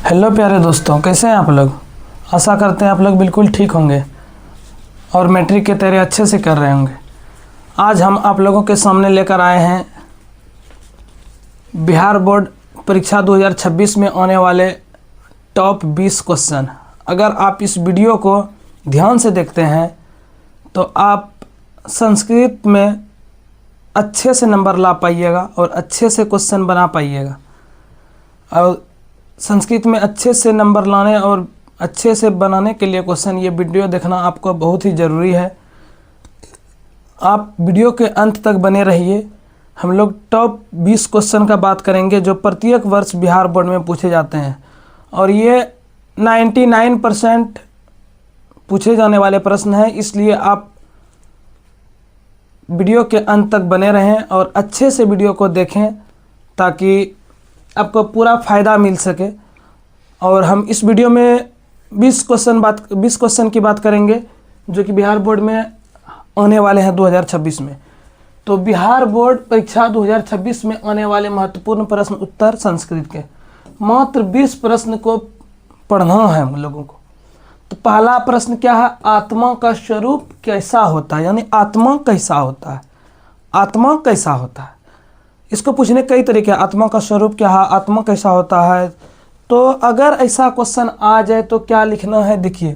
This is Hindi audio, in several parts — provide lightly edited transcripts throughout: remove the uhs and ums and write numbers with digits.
हेलो प्यारे दोस्तों, कैसे हैं आप लोग। आशा करते हैं आप लोग बिल्कुल ठीक होंगे और मैट्रिक की तैयारी अच्छे से कर रहे होंगे। आज हम आप लोगों के सामने लेकर आए हैं बिहार बोर्ड परीक्षा 2026 में आने वाले टॉप 20 क्वेश्चन। अगर आप इस वीडियो को ध्यान से देखते हैं तो आप संस्कृत में अच्छे से नंबर ला पाइएगा और अच्छे से क्वेश्चन बना पाइएगा। और संस्कृत में अच्छे से नंबर लाने और अच्छे से बनाने के लिए क्वेश्चन ये वीडियो देखना आपको बहुत ही ज़रूरी है। आप वीडियो के अंत तक बने रहिए। हम लोग टॉप 20 क्वेश्चन का बात करेंगे जो प्रत्येक वर्ष बिहार बोर्ड में पूछे जाते हैं और ये 99% पूछे जाने वाले प्रश्न हैं। इसलिए आप वीडियो के अंत तक बने रहें और अच्छे से वीडियो को देखें ताकि आपको पूरा फ़ायदा मिल सके। और हम इस वीडियो में 20 क्वेश्चन की बात करेंगे जो कि बिहार बोर्ड में आने वाले हैं 2026 में। तो बिहार बोर्ड परीक्षा 2026 में आने वाले महत्वपूर्ण प्रश्न उत्तर संस्कृत के मात्र 20 प्रश्न को पढ़ना है हम लोगों को। तो पहला प्रश्न क्या है, आत्मा का स्वरूप कैसा होता है, यानी आत्मा कैसा होता है। आत्मा कैसा होता है, इसको पूछने कई तरीके हैं। आत्मा का स्वरूप क्या है, आत्मा कैसा होता है। तो अगर ऐसा क्वेश्चन आ जाए तो क्या लिखना है, देखिए।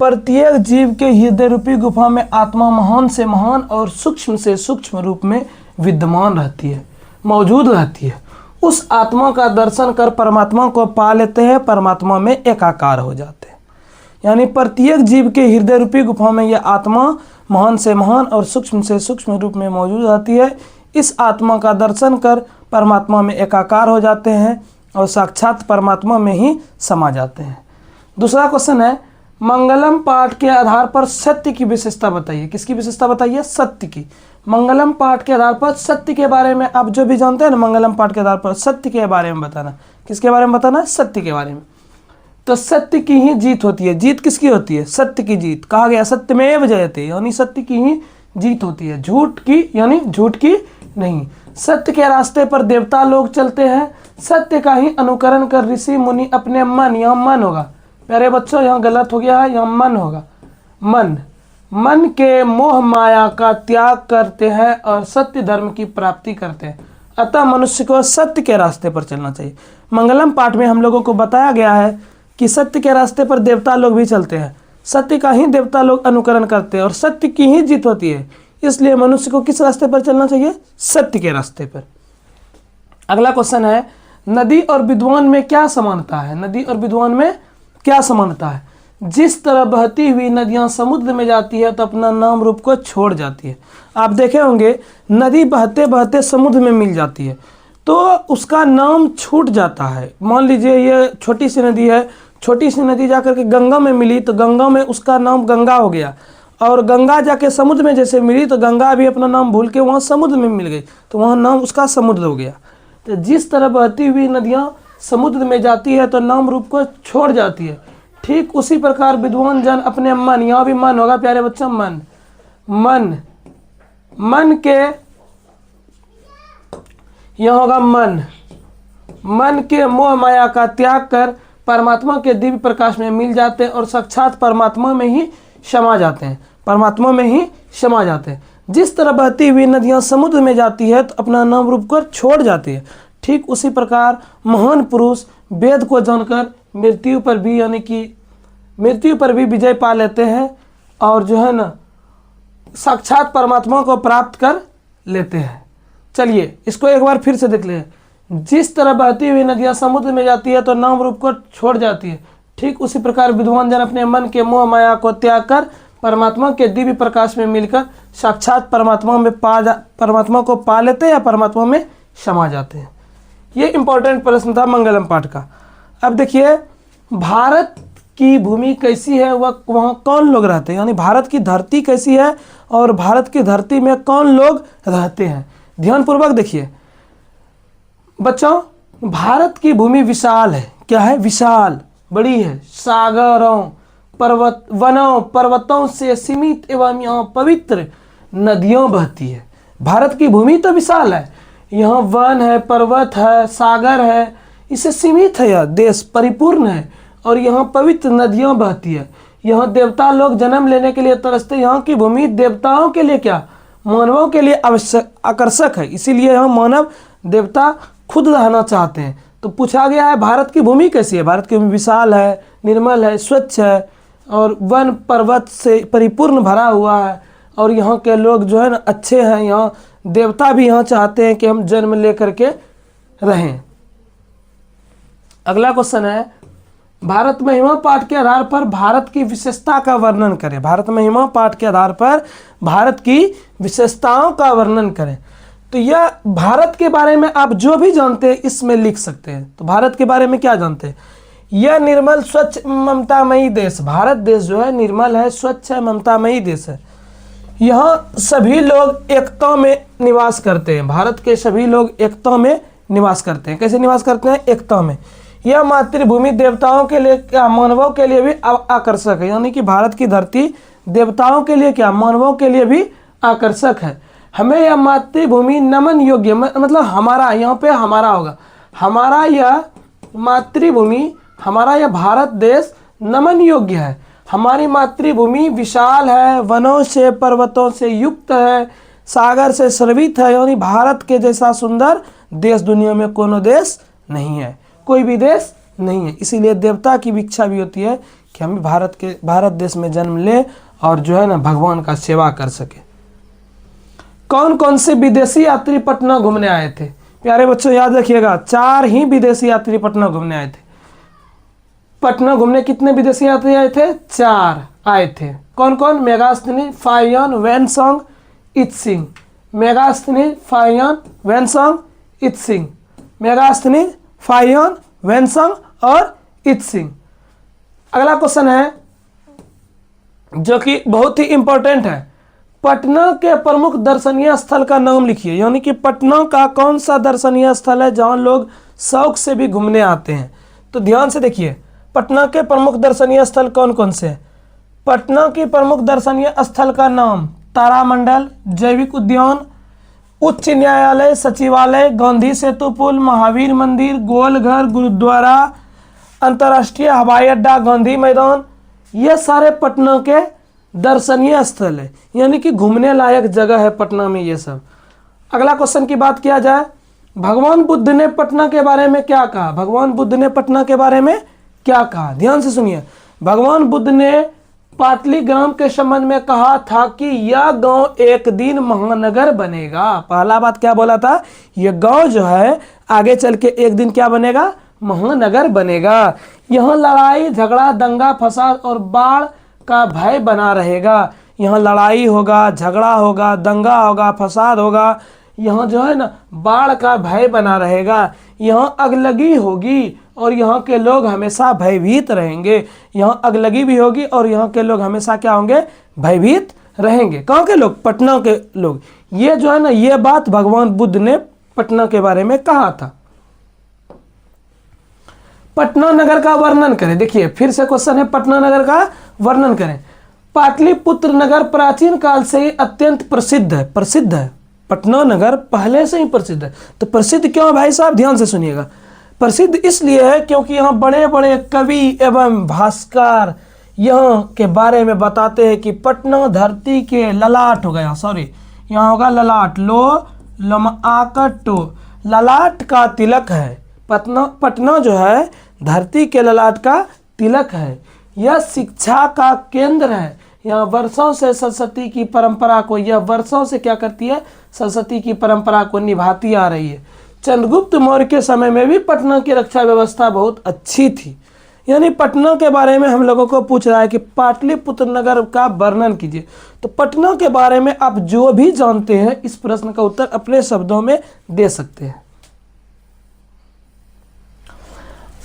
प्रत्येक जीव के हृदय रूपी गुफा में आत्मा महान से महान और सूक्ष्म से सूक्ष्म रूप में विद्यमान रहती है, मौजूद रहती है। उस आत्मा का दर्शन कर परमात्मा को पा लेते हैं, परमात्मा में एकाकार हो जाते हैं। यानी प्रत्येक जीव के हृदय रूपी गुफा में यह आत्मा महान से महान और सूक्ष्म से सूक्ष्म रूप में मौजूद रहती है। इस आत्मा का दर्शन कर परमात्मा में एकाकार हो जाते हैं और साक्षात परमात्मा में ही समा जाते हैं। दूसरा क्वेश्चन है, मंगलम पाठ के आधार पर सत्य की विशेषता बताइए। किसकी विशेषता बताइए, सत्य की। मंगलम पाठ के आधार पर सत्य के बारे में आप जो भी जानते हैं ना, मंगलम पाठ के आधार पर सत्य के बारे में बताना। किसके बारे में बताना, सत्य के बारे में। तो सत्य की ही जीत होती है। जीत किसकी होती है, सत्य की जीत। कहा गया सत्यमेव जयते, यानी सत्य की ही जीत होती है, झूठ की यानी झूठ की नहीं। सत्य के रास्ते पर देवता लोग चलते हैं, सत्य का ही अनुकरण कर ऋषि मुनि अपने मन, यहाँ मन होगा प्यारे बच्चों, यहाँ गलत हो गया है, यहाँ मन होगा। मन के मोह माया का त्याग करते हैं और सत्य धर्म की प्राप्ति करते हैं। अतः मनुष्य को सत्य के रास्ते पर चलना चाहिए। मंगलम पाठ में हम लोगों को बताया गया है कि सत्य के रास्ते पर देवता लोग भी चलते हैं, सत्य का ही देवता लोग अनुकरण करते हैं और सत्य की ही जीत होती है। इसलिए मनुष्य को किस रास्ते पर चलना चाहिए, सत्य के रास्ते पर। अगला क्वेश्चन है, नदी और विद्वान में क्या समानता है। नदी और विद्वान में क्या समानता है। जिस तरह बहती हुई नदियां समुद्र में जाती है तो अपना नाम रूप को छोड़ जाती है। आप देखे होंगे नदी बहते बहते समुद्र में मिल जाती है तो उसका नाम छूट जाता है। मान लीजिए ये छोटी सी नदी है, छोटी सी नदी जाकर के गंगा में मिली तो गंगा में उसका नाम गंगा हो गया, और गंगा जाके समुद्र में जैसे मिली तो गंगा भी अपना नाम भूल के वहाँ समुद्र में मिल गई तो वहाँ नाम उसका समुद्र हो गया। तो जिस तरह बहती हुई नदियाँ समुद्र में जाती है तो नाम रूप को छोड़ जाती है, ठीक उसी प्रकार विद्वान जन अपने मन, यहाँ भी मन होगा प्यारे बच्चों, मन के यहाँ होगा मन के मोह माया का त्याग कर परमात्मा के दिव्य प्रकाश में मिल जाते हैं और साक्षात परमात्मा में ही समा जाते हैं, परमात्मा में ही समा जाते हैं। जिस तरह बहती हुई नदियाँ समुद्र में जाती है तो अपना नाम रूप को छोड़ जाती है, ठीक उसी प्रकार महान पुरुष वेद को जानकर मृत्यु पर भी यानी कि मृत्यु पर भी विजय पा लेते हैं और जो है ना साक्षात परमात्मा को प्राप्त कर लेते हैं। चलिए इसको एक बार फिर से देख लें। जिस तरह बहती हुई नदियाँ समुद्र में जाती है तो नाम रूप को छोड़ जाती है, ठीक उसी प्रकार विद्वान जन अपने मन के मोह माया को त्याग कर परमात्मा के दिव्य प्रकाश में मिलकर साक्षात परमात्मा को पा लेते हैं या परमात्मा में समा जाते हैं। ये इंपॉर्टेंट प्रश्न था मंगलम पाठ का। अब देखिए भारत की भूमि कैसी है, वहाँ कौन लोग रहते हैं, यानी भारत की धरती कैसी है और भारत की धरती में कौन लोग रहते हैं। ध्यानपूर्वक देखिए बच्चों, भारत की भूमि विशाल है। क्या है, विशाल, बड़ी है। सागरों वनों पर्वतों से सीमित एवं यहाँ पवित्र नदियों बहती है। भारत की भूमि तो विशाल है, यहाँ वन है, पर्वत है, सागर है, इससे सीमित है। यह देश परिपूर्ण है और यहाँ पवित्र नदियाँ बहती है। यहाँ देवता लोग जन्म लेने के लिए तरसते। यहाँ की भूमि देवताओं के लिए क्या, मानवों के लिए आवश्यक आकर्षक है। इसीलिए यहाँ मानव देवता खुद रहना चाहते हैं। तो पूछा गया है भारत की भूमि कैसी है। भारत की भूमि विशाल है, निर्मल है, स्वच्छ है और वन पर्वत से परिपूर्ण भरा हुआ है। और यहाँ के लोग जो है ना अच्छे हैं। यहाँ देवता भी यहाँ चाहते हैं कि हम जन्म ले करके रहें। अगला क्वेश्चन है, भारत महिमा पाठ के आधार पर भारत की विशेषता का वर्णन करें। भारत महिमा पाठ के आधार पर भारत की विशेषताओं का वर्णन करें। तो यह भारत के बारे में आप जो भी जानते हैं इसमें लिख सकते हैं। तो भारत के बारे में क्या जानते हैं, यह निर्मल स्वच्छ ममतामयी देश। भारत देश जो है निर्मल है, स्वच्छ है, ममतामयी देश है। यहाँ सभी लोग एकता में निवास करते हैं। भारत के सभी लोग एकता में निवास करते हैं। कैसे निवास करते हैं, एकता में। यह मातृभूमि देवताओं के लिए क्या, मानवों के लिए भी आकर्षक है। यानी कि भारत की धरती देवताओं के लिए क्या, मानवों के लिए भी आकर्षक है। हमें यह मातृभूमि नमन योग्य, मतलब हमारा, यहाँ पे हमारा होगा, हमारा यह मातृभूमि, हमारा यह भारत देश नमन योग्य है। हमारी मातृभूमि विशाल है, वनों से पर्वतों से युक्त है, सागर से सर्वित है। यानी भारत के जैसा सुंदर देश दुनिया में कोनो देश नहीं है, कोई भी देश नहीं है। इसीलिए देवता की भी इच्छा भी होती है कि हम भारत देश में जन्म ले और जो है ना भगवान का सेवा कर सके। कौन कौन से विदेशी यात्री पटना घूमने आए थे। प्यारे बच्चों याद रखिएगा, 4 ही विदेशी यात्री पटना घूमने आए थे। पटना घूमने कितने विदेशी यात्री आए थे, 4 आए थे। कौन कौन, मेगास्थनी, फाहियान, वेनसोंग, इत्सिंग। मेगास्थनी, फाहियान, वेनसोंग, इत्सिंग। मेगास्थनी, फाहियान, वेनसोंग और इत्सिंग। अगला क्वेश्चन है जो कि बहुत ही इंपॉर्टेंट है, पटना के प्रमुख दर्शनीय स्थल का नाम लिखिए। यानी कि पटना का कौन सा दर्शनीय स्थल है जहां लोग शौक से भी घूमने आते हैं। तो ध्यान से देखिए, पटना के प्रमुख दर्शनीय स्थल कौन कौन से हैं। पटना की प्रमुख दर्शनीय स्थल का नाम तारामंडल, जैविक उद्यान, उच्च न्यायालय, सचिवालय, गांधी सेतु पुल, महावीर मंदिर, गोलघर, गुरुद्वारा, अंतर्राष्ट्रीय हवाई अड्डा, गांधी मैदान, ये सारे पटना के दर्शनीय स्थल है। यानी कि घूमने लायक जगह है पटना में ये सब। अगला क्वेश्चन की बात किया जाए, भगवान बुद्ध ने पटना के बारे में क्या कहा। भगवान बुद्ध ने पटना के बारे में क्या कहा, ध्यान से सुनिए। भगवान बुद्ध ने पाटलीग्राम के संबंध में कहा था कि यह गांव एक दिन महानगर बनेगा। पहला बात क्या बोला था, यह गांव जो है आगे चल के एक दिन क्या बनेगा, महानगर बनेगा। यहाँ लड़ाई झगड़ा, दंगा फसाद और बाढ़ का भय बना रहेगा। यहाँ लड़ाई होगा, झगड़ा होगा, दंगा होगा, फसाद होगा। यहाँ जो है ना बाढ़ का भय बना रहेगा। यहाँ अगलगी होगी और यहाँ के लोग हमेशा भयभीत रहेंगे। यहाँ अगलगी भी होगी और यहाँ के लोग हमेशा क्या होंगे, भयभीत रहेंगे। कहाँ के लोग, पटना के लोग। ये जो है ना, ये बात भगवान बुद्ध ने पटना के बारे में कहा था। पटना नगर का वर्णन करें। देखिए फिर से क्वेश्चन है, पटना नगर का वर्णन करें। पाटलिपुत्र नगर प्राचीन काल से ही अत्यंत प्रसिद्ध है। प्रसिद्ध है, पटना नगर पहले से ही प्रसिद्ध है। तो प्रसिद्ध क्यों है भाई साहब, ध्यान से सुनिएगा। प्रसिद्ध इसलिए है क्योंकि यहाँ बड़े बड़े कवि एवं भास्कर यहाँ के बारे में बताते हैं कि पटना धरती के ललाट हो गया, सॉरी यहाँ होगा ललाट, लो लम आकटो, ललाट का तिलक है। पटना जो है धरती के ललाट का तिलक है। यह शिक्षा का केंद्र है। यहाँ वर्षों से सरस्वती की परंपरा को, यह वर्षों से क्या करती है, सरस्वती की परंपरा को निभाती आ रही है। चंद्रगुप्त मौर्य के समय में भी पटना की रक्षा व्यवस्था बहुत अच्छी थी। यानी पटना के बारे में हम लोगों को पूछ रहा है कि पाटलिपुत्र नगर का वर्णन कीजिए। तो पटना के बारे में आप जो भी जानते हैं इस प्रश्न का उत्तर अपने शब्दों में दे सकते हैं।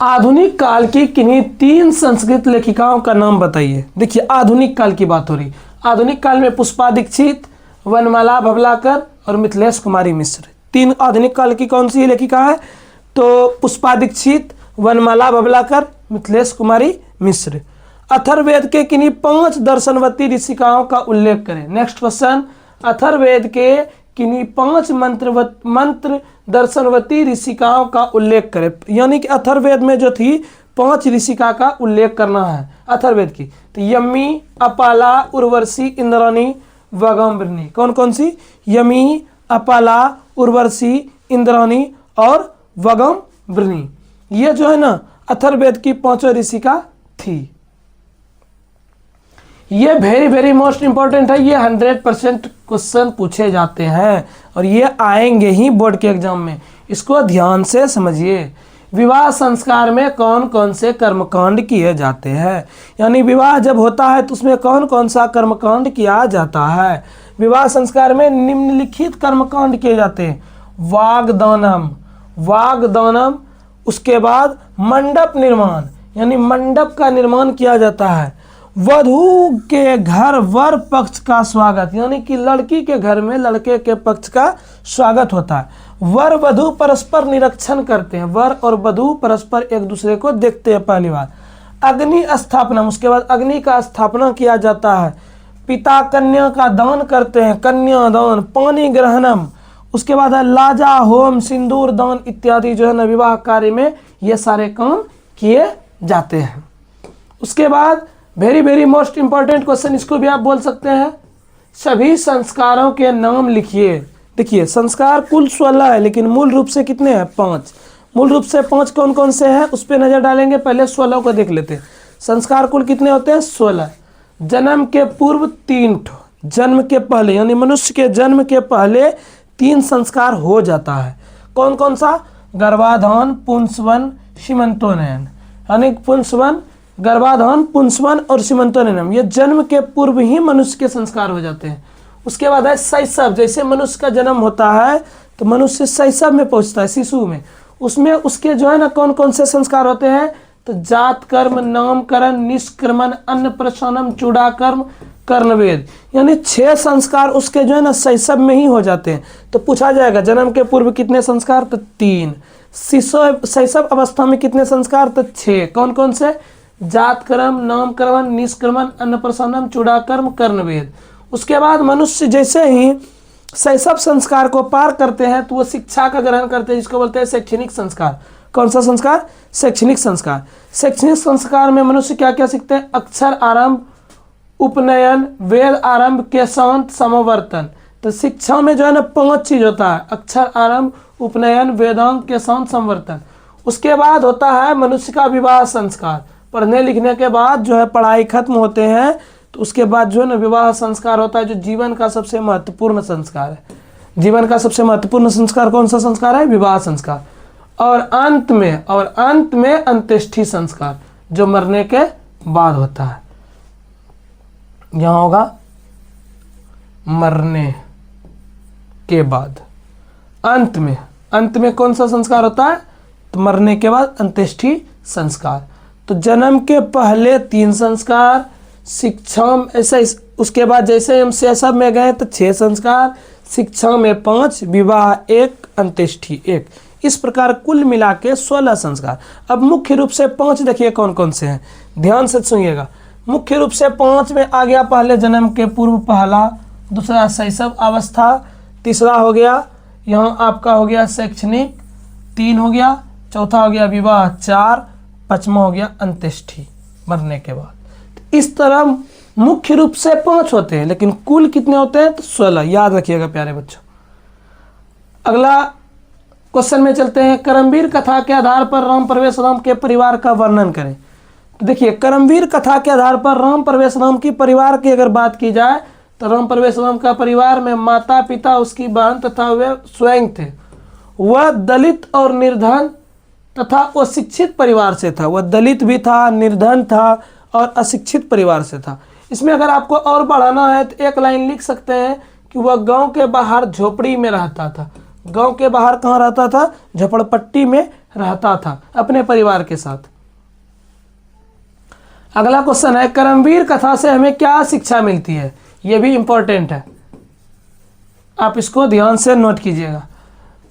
आधुनिक काल की किन्हीं 3 संस्कृत लेखिकाओं का नाम बताइए। देखिए आधुनिक काल की बात हो रही। आधुनिक काल में पुष्पा दीक्षित, वनमाला भवलाकर और मिथिलेश कुमारी मिश्र। 3 आधुनिक काल की कौन सी लेखिका है, तो पुष्पा दीक्षित, वनमाला भवलाकर, मिथिलेश कुमारी मिश्र। अथर्ववेद के किन्हीं 5 दर्शनवती ऋषिकाओं का उल्लेख करें। नेक्स्ट क्वेश्चन, अथर्ववेद के किन्हीं 5 मंत्र दर्शनवती ऋषिकाओं का उल्लेख करें। यानी कि अथर्ववेद में जो थी 5 ऋषिका का उल्लेख करना है अथर्ववेद की। तो यमी, अपाला, उर्वशी, इंद्राणी, वगम्बरनी। कौन कौन सी? यमी, अपाला, उर्वशी, इंद्राणी और वगम्बरनी। ये जो है ना अथर्ववेद की 5 ऋषिका थी। ये वेरी वेरी मोस्ट इंपॉर्टेंट है। ये 100% क्वेश्चन पूछे जाते हैं और ये आएंगे ही बोर्ड के एग्जाम में। इसको ध्यान से समझिए। विवाह संस्कार में कौन कौन से कर्मकांड किए जाते हैं, यानी विवाह जब होता है तो उसमें कौन कौन सा कर्मकांड किया जाता है। विवाह संस्कार में निम्नलिखित कर्मकांड किए जाते हैं। वागदानम, वागदानम, उसके बाद मंडप निर्माण, यानी मंडप का निर्माण किया जाता है। वधू के घर वर पक्ष का स्वागत, यानी कि लड़की के घर में लड़के के पक्ष का स्वागत होता है। वर वधू परस्पर निरीक्षण करते हैं, वर और वधू परस्पर एक दूसरे को देखते हैं पहली बार। अग्नि स्थापना, उसके बाद अग्नि का स्थापना किया जाता है। पिता कन्या का दान करते हैं, कन्यादान। पानी ग्रहणम, उसके बाद है लाजा होम, सिंदूर दान इत्यादि जो है ना विवाह कार्य में ये सारे काम किए जाते हैं। उसके बाद very very most important question, इसको भी आप बोल सकते हैं, सभी संस्कारों के नाम लिखिए। देखिए संस्कार कुल 16 है लेकिन मूल रूप से कितने हैं? 5। मूल रूप से 5 कौन कौन से हैं उस पर नजर डालेंगे। पहले 16 को देख लेते हैं। संस्कार कुल कितने होते हैं? 16। जन्म के पूर्व 3 ठो, जन्म के पहले यानी मनुष्य के जन्म के पहले 3 संस्कार हो जाता है। कौन कौन सा? गर्भाधान, पुंसवन, सीमंतोनयन। यानी पुंसवन, गर्भाधान, पुंसवन और सीमंतोनयनम, ये जन्म के पूर्व ही मनुष्य के संस्कार हो जाते हैं। उसके बाद है शैशव, जैसे मनुष्य का जन्म होता है तो मनुष्य शैशव में पहुंचता है, शिशु में, उसमें उसके जो है ना कौन कौन से संस्कार होते हैं? तो जात कर्म, नामकरण, निष्क्रमण, अन्नप्रशनम, चूड़ाकर्म, कर्णवेद, यानी 6 संस्कार उसके जो है ना शैशव में ही हो जाते हैं। तो पूछा जाएगा जन्म के पूर्व कितने संस्कार? तो 3। शैशव अवस्था में कितने संस्कार? तो 6। कौन कौन से? जात कर्म, नामकरण, निष्क्रमण, अन्नप्रशनम, चूड़ाकर्म, कर्णवेद। उसके बाद मनुष्य जैसे ही शैशव संस्कार को पार करते हैं तो वो शिक्षा का ग्रहण करते हैं, जिसको बोलते हैं शैक्षणिक संस्कार। कौन सा संस्कार? शैक्षणिक संस्कार। शैक्षणिक संस्कार में मनुष्य क्या क्या सीखते हैं? अक्षर आरंभ, उपनयन, वेद आरंभ, केशांत, समवर्तन। तो शिक्षा में जो है ना 5 चीज होता है, अक्षर आरंभ, उपनयन, वेदांत, केशांत, संवर्तन। उसके बाद होता है मनुष्य का विवाह संस्कार। पढ़ने लिखने के बाद जो है पढ़ाई खत्म होते हैं तो उसके बाद जो है ना विवाह संस्कार होता है, जो जीवन का सबसे महत्वपूर्ण संस्कार है। जीवन का सबसे महत्वपूर्ण संस्कार कौन सा संस्कार है? विवाह संस्कार। और अंत में अंत्येष्टि संस्कार, जो मरने के बाद होता है। यहाँ होगा मरने के बाद। अंत में कौन सा संस्कार होता है? तो मरने के बाद अंत्येष्टि संस्कार। तो जन्म के पहले 3 संस्कार, शिक्षा ऐसे, उसके बाद जैसे हम शैशव में गए तो 6 संस्कार, शिक्षा में 5, विवाह 1, अंत्येष्टि 1। इस प्रकार कुल मिला के 16 संस्कार। अब मुख्य रूप से 5 देखिए कौन कौन से हैं, ध्यान से सुनिएगा। मुख्य रूप से 5 में आ गया पहले जन्म के पूर्व पहला, दूसरा शैशव अवस्था, तीसरा हो गया यहाँ आपका हो गया शैक्षणिक, 3 हो गया, चौथा हो गया विवाह 4, 5वां हो गया अंत्येष्टि मरने के बाद। इस तरह मुख्य रूप से 5 होते हैं लेकिन कुल कितने होते हैं? तो 16। याद रखिएगा प्यारे बच्चों। अगला क्वेश्चन में चलते हैं। करमवीर कथा के आधार पर राम प्रवेश राम के परिवार का वर्णन करें। तो देखिए करमवीर कथा के आधार पर राम प्रवेश राम की परिवार की अगर बात की जाए तो राम प्रवेश राम का परिवार में माता पिता, उसकी बहन तथा वे स्वयं थे। वह दलित और निर्धन तथा अशिक्षित परिवार से था। वह दलित भी था, निर्धन था और अशिक्षित परिवार से था। इसमें अगर आपको और बढ़ाना है तो एक लाइन लिख सकते हैं कि वह गांव के बाहर झोपड़ी में रहता था। गांव के बाहर कहाँ रहता था? झोपड़पट्टी में रहता था अपने परिवार के साथ। अगला क्वेश्चन है, करमवीर कथा से हमें क्या शिक्षा मिलती है? यह भी इंपॉर्टेंट है, आप इसको ध्यान से नोट कीजिएगा।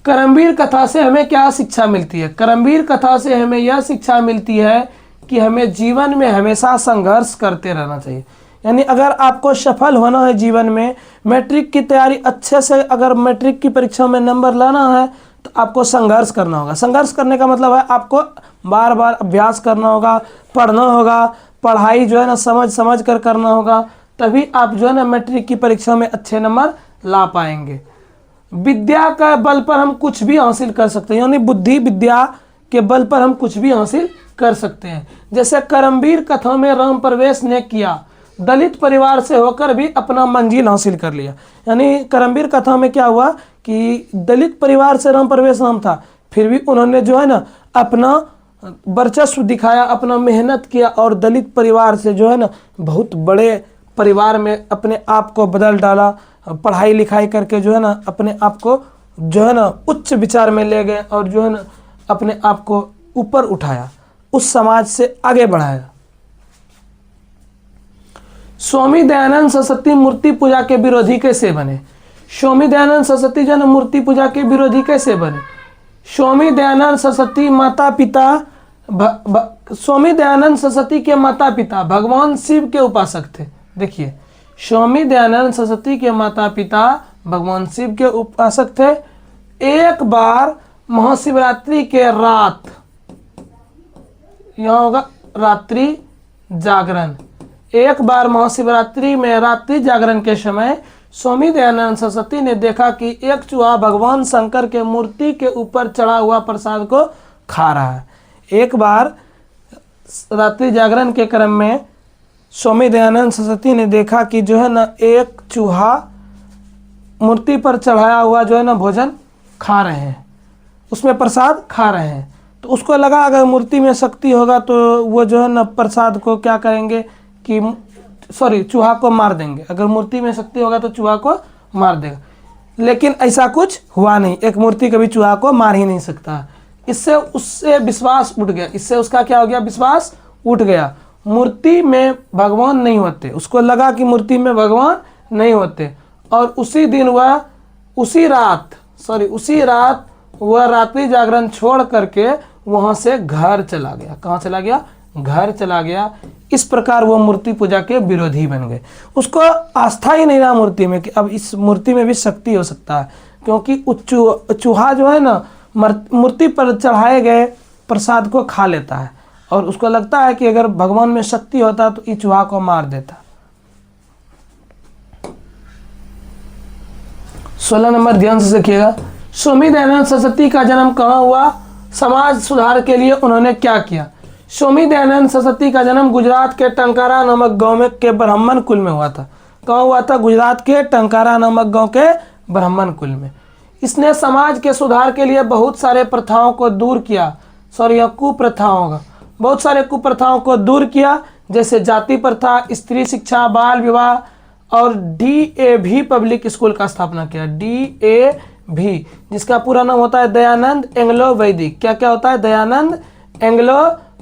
करमवीर कथा से हमें क्या शिक्षा मिलती है? करमवीर कथा से हमें यह शिक्षा मिलती है कि हमें जीवन में हमेशा संघर्ष करते रहना चाहिए। यानी अगर आपको सफल होना है जीवन में, मैट्रिक की तैयारी अच्छे से, अगर मैट्रिक की परीक्षा में नंबर लाना है तो आपको संघर्ष करना होगा। संघर्ष करने का मतलब है आपको बार बार अभ्यास करना होगा, पढ़ना होगा, पढ़ाई जो है ना समझ समझ कर करना होगा, तभी आप जो है ना मैट्रिक की परीक्षा में अच्छे नंबर ला पाएंगे। विद्या का बल पर हम कुछ भी हासिल कर सकते हैं, यानी बुद्धि विद्या के बल पर हम कुछ भी हासिल कर सकते हैं। जैसे करमवीर कथा में राम प्रवेश ने किया, दलित परिवार से होकर भी अपना मंजिल हासिल कर लिया। यानी करमवीर कथा में क्या हुआ कि दलित परिवार से राम प्रवेश नाम था, फिर भी उन्होंने जो है ना अपना वर्चस्व दिखाया, अपना मेहनत किया और दलित परिवार से जो है ना बहुत बड़े परिवार में अपने आप को बदल डाला। पढ़ाई लिखाई करके जो है ना अपने आप को जो है ना उच्च विचार में ले गए और जो है ना अपने आप को ऊपर उठाया, उस समाज से आगे बढ़ाया। स्वामी दयानंद सरस्वती मूर्ति पूजा के विरोधी कैसे बने? स्वामी दयानंद सरस्वती जो है मूर्ति पूजा के विरोधी कैसे बने? स्वामी दयानंद सरस्वती माता पिता स्वामी दयानंद सरस्वती के माता पिता भगवान शिव के उपासक थे। देखिए, स्वामी दयानंद सरस्वती के माता पिता भगवान शिव के उपासक थे। एक बार महाशिवरात्रि के रात, यहाँ होगा रात्रि जागरण, एक बार महाशिवरात्रि में रात्रि जागरण के समय स्वामी दयानंद सरस्वती ने देखा कि एक चूहा भगवान शंकर के मूर्ति के ऊपर चढ़ा हुआ प्रसाद को खा रहा है। एक बार रात्रि जागरण के क्रम में स्वामी दयानंद सरस्वती ने देखा कि जो है ना एक चूहा मूर्ति पर चढ़ाया हुआ जो है ना भोजन खा रहे हैं, उसमें प्रसाद खा रहे हैं। तो उसको लगा अगर मूर्ति में शक्ति होगा तो वो जो है ना प्रसाद को क्या करेंगे कि चूहा को मार देंगे। अगर मूर्ति में शक्ति होगा तो चूहा को मार देगा, लेकिन ऐसा कुछ हुआ नहीं। एक मूर्ति कभी चूहा को मार ही नहीं सकता। इससे उससे विश्वास उठ गया, इससे उसका क्या हो गया, विश्वास उठ गया। मूर्ति में भगवान नहीं होते, उसको लगा कि मूर्ति में भगवान नहीं होते। और उसी दिन वह उसी रात वह रात्रि जागरण छोड़ करके वहाँ से घर चला गया। कहाँ चला गया? घर चला गया। इस प्रकार वो मूर्ति पूजा के विरोधी बन गए। उसको आस्था ही नहीं रहा मूर्ति में कि अब इस मूर्ति में भी शक्ति हो सकता है, क्योंकि चूहा जो है ना मूर्ति पर चढ़ाए गए प्रसाद को खा लेता है और उसको लगता है कि अगर भगवान में शक्ति होता तो इस चूहा को मार देता। 16 नंबर ध्यान से देखिएगा। स्वामी दयानंद सरस्वती का जन्म कहाँ हुआ? समाज सुधार के लिए उन्होंने क्या किया? स्वामी दयानंद सरस्वती का जन्म गुजरात के टंकारा नामक गांव में के ब्राह्मण कुल में हुआ था। कहाँ हुआ था? गुजरात के टंकारा नामक गांव के ब्राह्मण कुल में। इसने समाज के सुधार के लिए बहुत सारे प्रथाओं को दूर किया, कुप्रथाओं का बहुत सारे कुप्रथाओं को दूर किया, जैसे जाति प्रथा, स्त्री शिक्षा, बाल विवाह और DAV पब्लिक स्कूल का स्थापना किया। DAV जिसका पूरा नाम होता है दयानंद एंग्लो वैदिक। क्या क्या होता है? दयानंद एंग्लो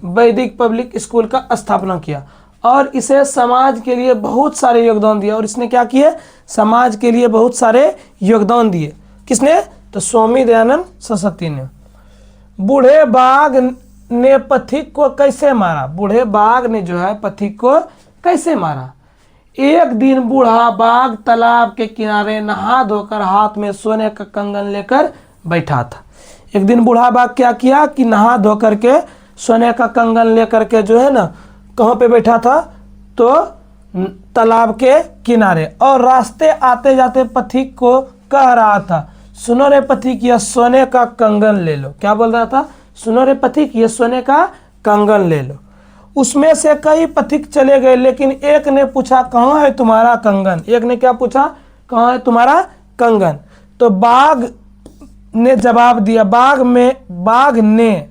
वैदिक पब्लिक स्कूल का स्थापना किया और इसे समाज के लिए बहुत सारे योगदान दिया। और इसने क्या किए? समाज के लिए बहुत सारे योगदान दिए। किसने? तो स्वामी दयानंद सरस्वती ने। बूढ़े बाघ ने पथिक को कैसे मारा? बूढ़े बाघ ने जो है पथिक को कैसे मारा? एक दिन बूढ़ा बाघ तालाब के किनारे नहा धोकर हाथ में सोने का कंगन लेकर बैठा था। एक दिन बूढ़ा बाघ क्या किया कि नहा धो करके सोने का कंगन लेकर के जो है ना कहाँ पे बैठा था? तो तालाब के किनारे। और रास्ते आते जाते पथिक को कह रहा था, सुनो रे पथिक ये सोने का कंगन ले लो। क्या बोल रहा था? सुनो रे पथिक ये सोने का कंगन ले लो। उसमें से कई पथिक चले गए, लेकिन एक ने पूछा कहाँ है तुम्हारा कंगन? एक ने क्या पूछा? कहाँ है तुम्हारा कंगन? तो बाघ ने जवाब दिया। बाघ ने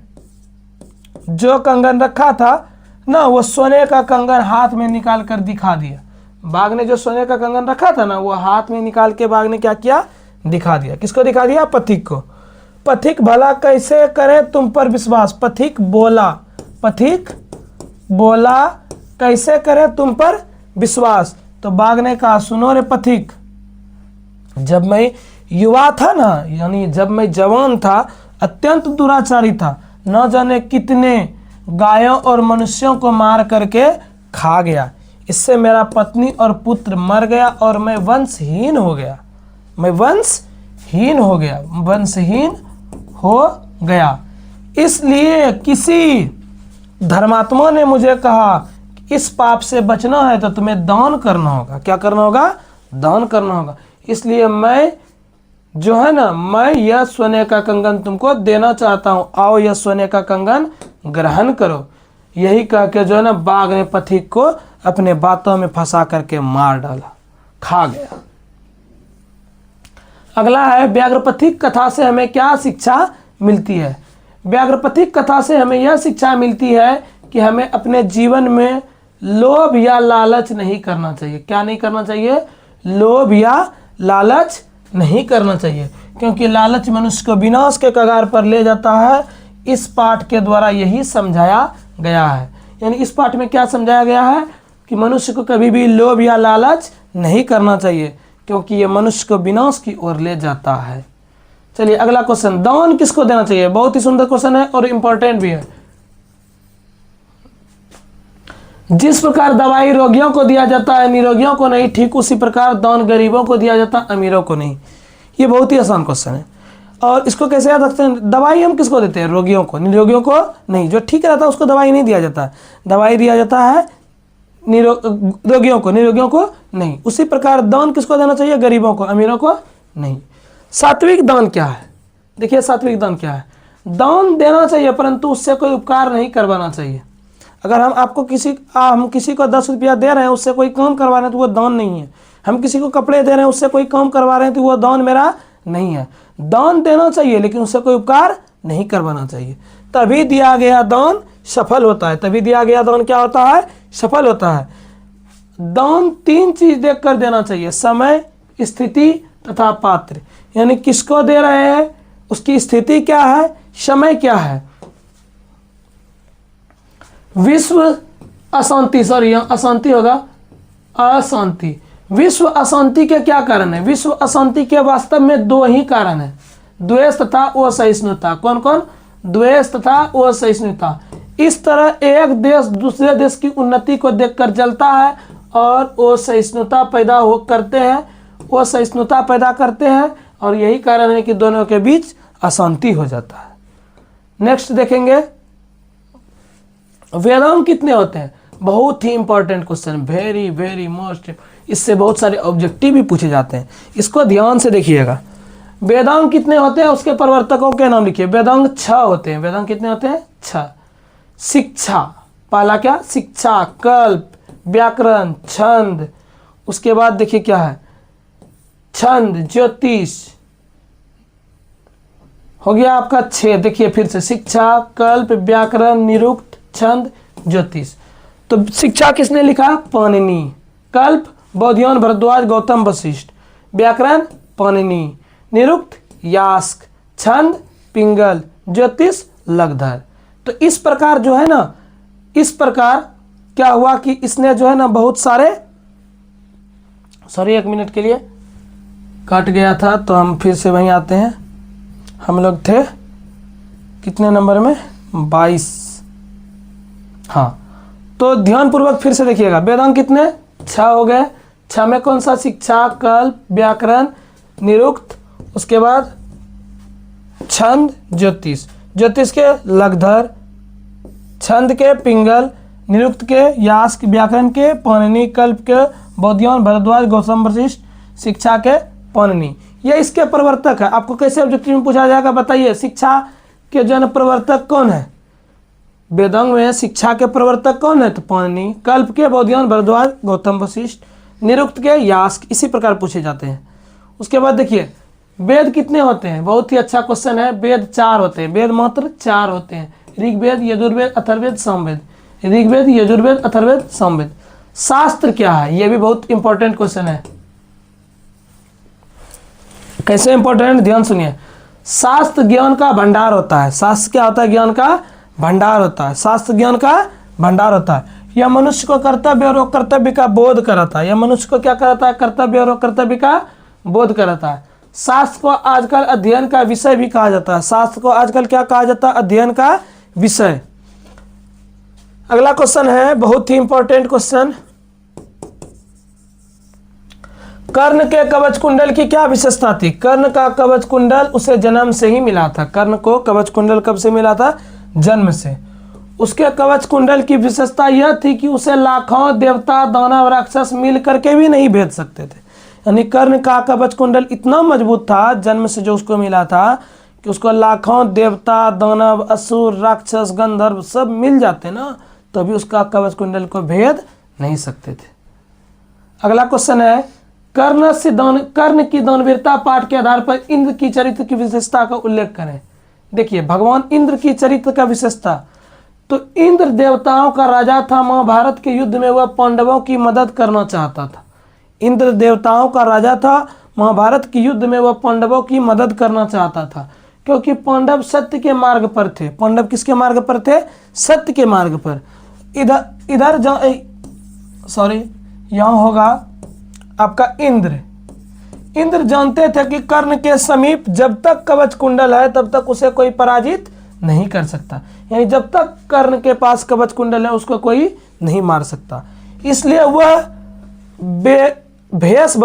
जो कंगन रखा था ना वो सोने का कंगन हाथ में निकाल कर दिखा दिया। बाघ ने जो सोने का कंगन रखा था ना वो हाथ में निकाल के बाघ ने क्या किया? दिखा दिया। किसको दिखा दिया? पथिक को। पथिक भला कैसे करे तुम पर विश्वास? पथिक बोला कैसे करे तुम पर विश्वास? तो बाघ ने कहा, सुनो रे पथिक, जब मैं युवा था ना, यानी जब मैं जवान था, अत्यंत दुराचारी था, न जाने कितने गायों और मनुष्यों को मार करके खा गया। इससे मेरा पत्नी और पुत्र मर गया और मैं वंशहीन हो गया। मैं वंशहीन हो गया, वंशहीन हो गया। इसलिए किसी धर्मात्मा ने मुझे कहा कि इस पाप से बचना है तो तुम्हें दान करना होगा। क्या करना होगा? दान करना होगा। इसलिए मैं जो है ना, मैं यह सोने का कंगन तुमको देना चाहता हूँ, आओ यह सोने का कंगन ग्रहण करो। यही कह के जो है ना, बाघ ने पथिक को अपने बातों में फंसा करके मार डाला, खा गया। अगला है व्याघ्रपथिक कथा से हमें क्या शिक्षा मिलती है। व्याघ्रपथिक कथा से हमें यह शिक्षा मिलती है कि हमें अपने जीवन में लोभ या लालच नहीं करना चाहिए। क्या नहीं करना चाहिए? लोभ या लालच नहीं करना चाहिए, क्योंकि लालच मनुष्य को विनाश के कगार पर ले जाता है। इस पाठ के द्वारा यही समझाया गया है। यानी इस पाठ में क्या समझाया गया है कि मनुष्य को कभी भी लोभ या लालच नहीं करना चाहिए, क्योंकि ये मनुष्य को विनाश की ओर ले जाता है। चलिए अगला क्वेश्चन, दान किसको देना चाहिए? बहुत ही सुंदर क्वेश्चन है और इंपॉर्टेंट भी है। जिस प्रकार दवाई रोगियों को दिया जाता है, निरोगियों को नहीं, ठीक उसी प्रकार दान गरीबों को दिया जाता है, अमीरों को नहीं। ये बहुत ही आसान क्वेश्चन है और इसको कैसे याद रखते हैं? दवाई हम किसको देते हैं? रोगियों को, निरोगियों को नहीं। जो ठीक रहता है उसको दवाई नहीं दिया जाता है, दवाई दिया जाता है रोगियों को, निरोगियों को नहीं। उसी प्रकार दान किसको देना चाहिए? गरीबों को, अमीरों को नहीं। सात्विक दान क्या है? देखिए सात्विक दान क्या है। दान देना चाहिए परंतु उससे कोई उपकार नहीं करवाना चाहिए। अगर हम किसी को 10 रुपया दे रहे हैं, उससे कोई काम करवा रहे हैं तो वो दान नहीं है। हम किसी को कपड़े दे रहे हैं, उससे कोई काम करवा रहे हैं तो वो दान मेरा नहीं है। दान देना चाहिए लेकिन उससे कोई उपकार नहीं करवाना चाहिए, तभी दिया गया दान सफल होता है। तभी दिया गया दान क्या होता है? सफल होता है। दान 3 चीज देखकर देना चाहिए, समय, स्थिति तथा पात्र। यानी किसको दे रहे हैं, उसकी स्थिति क्या है, समय क्या है। विश्व अशांति, सॉरी यहाँ अशांति होगा, अशांति। विश्व अशांति के क्या कारण है? विश्व अशांति के वास्तव में 2 ही कारण है, द्वेष तथा असहिष्णुता। कौन कौन? द्वेष तथा असहिष्णुता। इस तरह एक देश दूसरे देश की उन्नति को देखकर जलता है और असहिष्णुता पैदा करते हैं और यही कारण है कि दोनों के बीच अशांति हो जाता है। नेक्स्ट देखेंगे, वेदांग कितने होते हैं? बहुत ही important question, very very most. इससे बहुत सारे ऑब्जेक्टिव भी पूछे जाते हैं, इसको ध्यान से देखिएगा। वेदांग कितने होते हैं, उसके प्रवर्तकों के नाम लिखिए। वेदांग 6 होते हैं। वेदांग कितने होते हैं? 6। शिक्षा, पहला क्या? शिक्षा, कल्प, व्याकरण, छंद। उसके बाद देखिए क्या है, छंद, ज्योतिष हो गया आपका 6। देखिए फिर से, शिक्षा, कल्प, व्याकरण, निरुक्त, छंद, ज्योतिष। तो शिक्षा किसने लिखा? पाणिनि। कल्प बौधियन, भरद्वाज, गौतम, वशिष्ठ। व्याकरण पाणिनि। निरुक्त यास्क। छंद पिंगल। ज्योतिष लगधर। तो इस प्रकार जो है ना, इस प्रकार क्या हुआ कि इसने जो है ना बहुत सारे, सॉरी 1 मिनट के लिए कट गया था तो हम फिर से वहीं आते हैं। हम लोग थे कितने नंबर में? 22। हाँ, तो ध्यानपूर्वक फिर से देखिएगा। वेदांग कितने? 6 हो गए। 6 में कौन सा? शिक्षा, कल्प, व्याकरण, निरुक्त, उसके बाद छंद, ज्योतिष। ज्योतिष के लगधर, छंद के पिंगल, निरुक्त के यास्क, व्याकरण के पाणिनि, कल्प के बौधियन, भरद्वाज, गौतम, वशिष्ठ, शिक्षा के पाणिनि। ये इसके प्रवर्तक है। आपको कैसे ऑब्जेक्टिव में पूछा जाएगा बताइए? शिक्षा के जन प्रवर्तक कौन है? वेदांग में शिक्षा के प्रवर्तक कौन है? तो पाणिनि। कल्प के बौधियन, भरद्वाज, गौतम, वशिष्ठ। निरुक्त के यास्क। इसी प्रकार पूछे जाते हैं। उसके बाद देखिए, वेद कितने होते हैं? बहुत ही अच्छा क्वेश्चन है। वेद 4 होते हैं। वेद मात्र 4 होते हैं। ऋग्वेद, यजुर्वेद, अथर्ववेद, सामवेद। ऋग्वेद, यजुर्वेद, अथर्ववेद, सामवेद। शास्त्र क्या है? यह भी बहुत इंपॉर्टेंट क्वेश्चन है। कैसे इंपॉर्टेंट? ध्यान सुनिए। शास्त्र ज्ञान का भंडार होता है। शास्त्र क्या होता है? ज्ञान का भंडार होता है। शास्त्र ज्ञान का भंडार होता है। यह मनुष्य को कर्तव्य और अकर्तव्य का बोध कराता है। यह मनुष्य को क्या कराता है? कर्तव्य और अकर्तव्य का बोध कराता है। शास्त्र को आजकल अध्ययन का विषय भी कहा जाता है। शास्त्र को आजकल क्या कहा जाता है? अध्ययन का विषय। अगला क्वेश्चन है बहुत ही इंपॉर्टेंट क्वेश्चन। कर्ण के कवच कुंडल की क्या विशेषता थी? कर्ण का कवच कुंडल उसे जन्म से ही मिला था। कर्ण को कवच कुंडल कब से मिला था? जन्म से। उसके कवच कुंडल की विशेषता यह थी कि उसे लाखों देवता दानव राक्षस मिल करके भी नहीं भेद सकते थे। यानी कर्ण का कवच कुंडल इतना मजबूत था जन्म से जो उसको मिला था कि उसको लाखों देवता दानव असुर राक्षस गंधर्व सब मिल जाते ना, तो भी उसका कवच कुंडल को भेद नहीं सकते थे। अगला क्वेश्चन है, कर्ण की दानवीरता पाठ के आधार पर इंद्र की चरित्र की विशेषता का उल्लेख करें। देखिए भगवान इंद्र की चरित्र का विशेषता, तो इंद्र देवताओं का राजा था। महाभारत के युद्ध में वह पांडवों की मदद करना चाहता था। इंद्र देवताओं का राजा था। महाभारत के युद्ध में वह पांडवों की मदद करना चाहता था, क्योंकि पांडव सत्य के मार्ग पर थे। पांडव किसके मार्ग पर थे? सत्य के मार्ग पर। यहाँ होगा आपका इंद्र। इंद्र जानते थे कि कर्ण के समीप जब तक कवच कुंडल है तब तक उसे कोई पराजित नहीं कर सकता। यानी जब तक कर्ण के पास कवच कुंडल है उसको कोई नहीं मार सकता। इसलिए वह भेष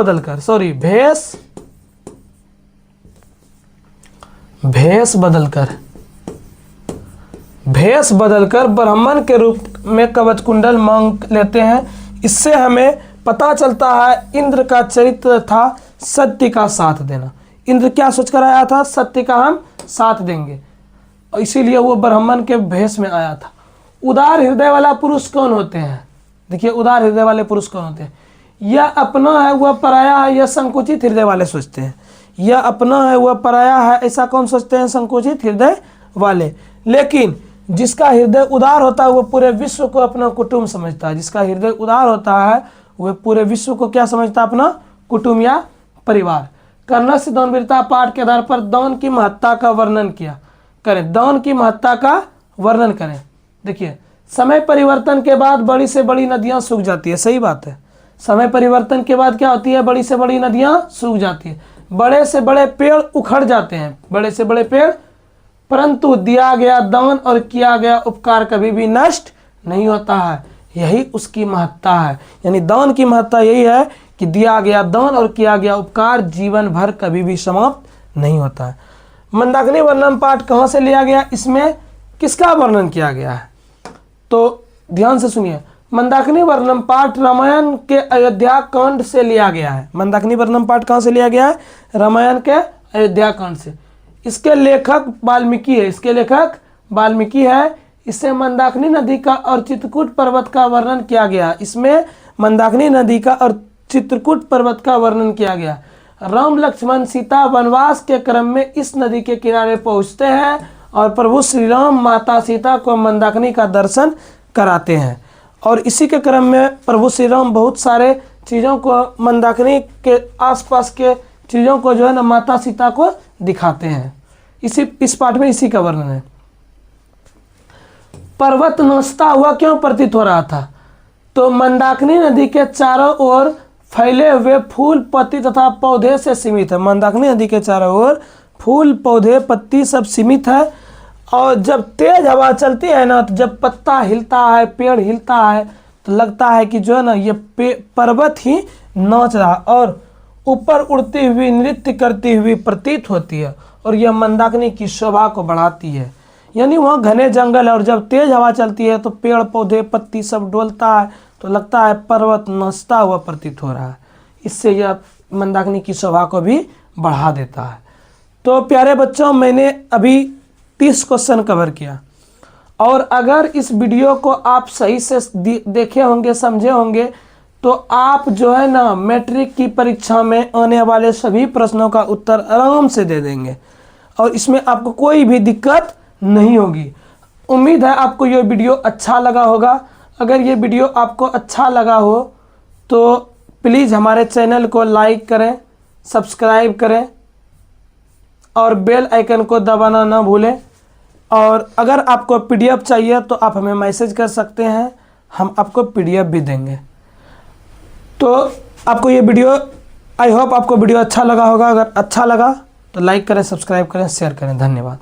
बदलकर ब्राह्मण के रूप में कवच कुंडल मांग लेते हैं। इससे हमें पता चलता है इंद्र का चरित्र था सत्य का साथ देना। इंद्र क्या सोचकर आया था? सत्य का हम साथ देंगे, इसीलिए वो ब्राह्मण के भेष में आया था। उदार हृदय वाला पुरुष कौन होते हैं? देखिए उदार हृदय वाले पुरुष कौन होते हैं? यह अपना है वह पराया है, यह संकुचित हृदय वाले सोचते हैं। यह अपना है वह पराया है, ऐसा कौन सोचते हैं? संकुचित हृदय वाले। लेकिन जिसका हृदय उदार होता है वह पूरे विश्व को अपना कुटुंब समझता है। जिसका हृदय उदार होता है वह पूरे विश्व को क्या समझता है? अपना कुटुंब या परिवार। कर्ण से दानवीरता पाठ के आधार पर दान की महत्ता का वर्णन करें। दान की महत्ता का वर्णन करें। देखिए समय परिवर्तन के बाद बड़ी से बड़ी नदियां सूख जाती है। सही बात है। समय परिवर्तन के बाद क्या होती है? बड़ी से बड़ी नदियां सूख जाती है। बड़े से बड़े पेड़ उखड़ जाते हैं, बड़े से बड़े पेड़, परंतु दिया गया दान और किया गया उपकार कभी भी नष्ट नहीं होता है। यही उसकी महत्ता है। यानी दान की महत्ता यही है कि दिया गया दान और किया गया उपकार जीवन भर कभी भी समाप्त नहीं होता है। मंदाकिनी वर्णन पाठ कहाँ से लिया गया? इसमें किसका वर्णन किया गया है? तो ध्यान से सुनिए। मंदाकिनी वर्णन पाठ रामायण के अयोध्या कांड से लिया गया है। मंदाकिनी वर्णन पाठ कहाँ से लिया गया है? रामायण के अयोध्या कांड से। इसके लेखक वाल्मीकि है। इससे मंदाकिनी नदी का और चित्रकूट पर्वत का वर्णन किया गया। इसमें मंदाकिनी नदी का और चित्रकूट पर्वत का वर्णन किया गया। राम लक्ष्मण सीता वनवास के क्रम में इस नदी के किनारे पहुंचते हैं और प्रभु श्री राम माता सीता को मंदाकिनी का दर्शन कराते हैं। और इसी के क्रम में प्रभु श्री राम बहुत सारे चीज़ों को, मंदाकिनी के आसपास के चीज़ों को जो है ना माता सीता को दिखाते हैं। इस पाठ में इसी का वर्णन है। पर्वत नाचता हुआ क्यों प्रतीत हो रहा था? तो मंदाकिनी नदी के चारों ओर फैले हुए फूल पत्ती तथा पौधे से सीमित है। मंदाकिनी नदी के चारों ओर फूल पौधे पत्ती सब सीमित है। और जब तेज हवा चलती है ना, तो जब पत्ता हिलता है, पेड़ हिलता है, तो लगता है कि जो है ना ये पर्वत ही नाच रहा और ऊपर उड़ती हुई नृत्य करती हुई प्रतीत होती है। और यह मंदाकिनी की शोभा को बढ़ाती है। यानी वहाँ घने जंगल है और जब तेज हवा चलती है तो पेड़ पौधे पत्ती सब डोलता है, तो लगता है पर्वत नाचता हुआ प्रतीत हो रहा है। इससे यह मंदाकिनी की शोभा को भी बढ़ा देता है। तो प्यारे बच्चों, मैंने अभी 30 क्वेश्चन कवर किया। और अगर इस वीडियो को आप सही से देखे होंगे, समझे होंगे, तो आप जो है ना मैट्रिक की परीक्षा में आने वाले सभी प्रश्नों का उत्तर आराम से दे देंगे और इसमें आपको कोई भी दिक्कत नहीं होगी। उम्मीद है आपको ये वीडियो अच्छा लगा होगा। अगर ये वीडियो आपको अच्छा लगा हो तो प्लीज़ हमारे चैनल को लाइक करें, सब्सक्राइब करें और बेल आइकन को दबाना ना भूलें। और अगर आपको PDF चाहिए तो आप हमें मैसेज कर सकते हैं, हम आपको PDF भी देंगे। तो आपको ये वीडियो, आई होप आपको वीडियो अच्छा लगा होगा। अगर अच्छा लगा तो लाइक करें, सब्सक्राइब करें, शेयर करें। धन्यवाद।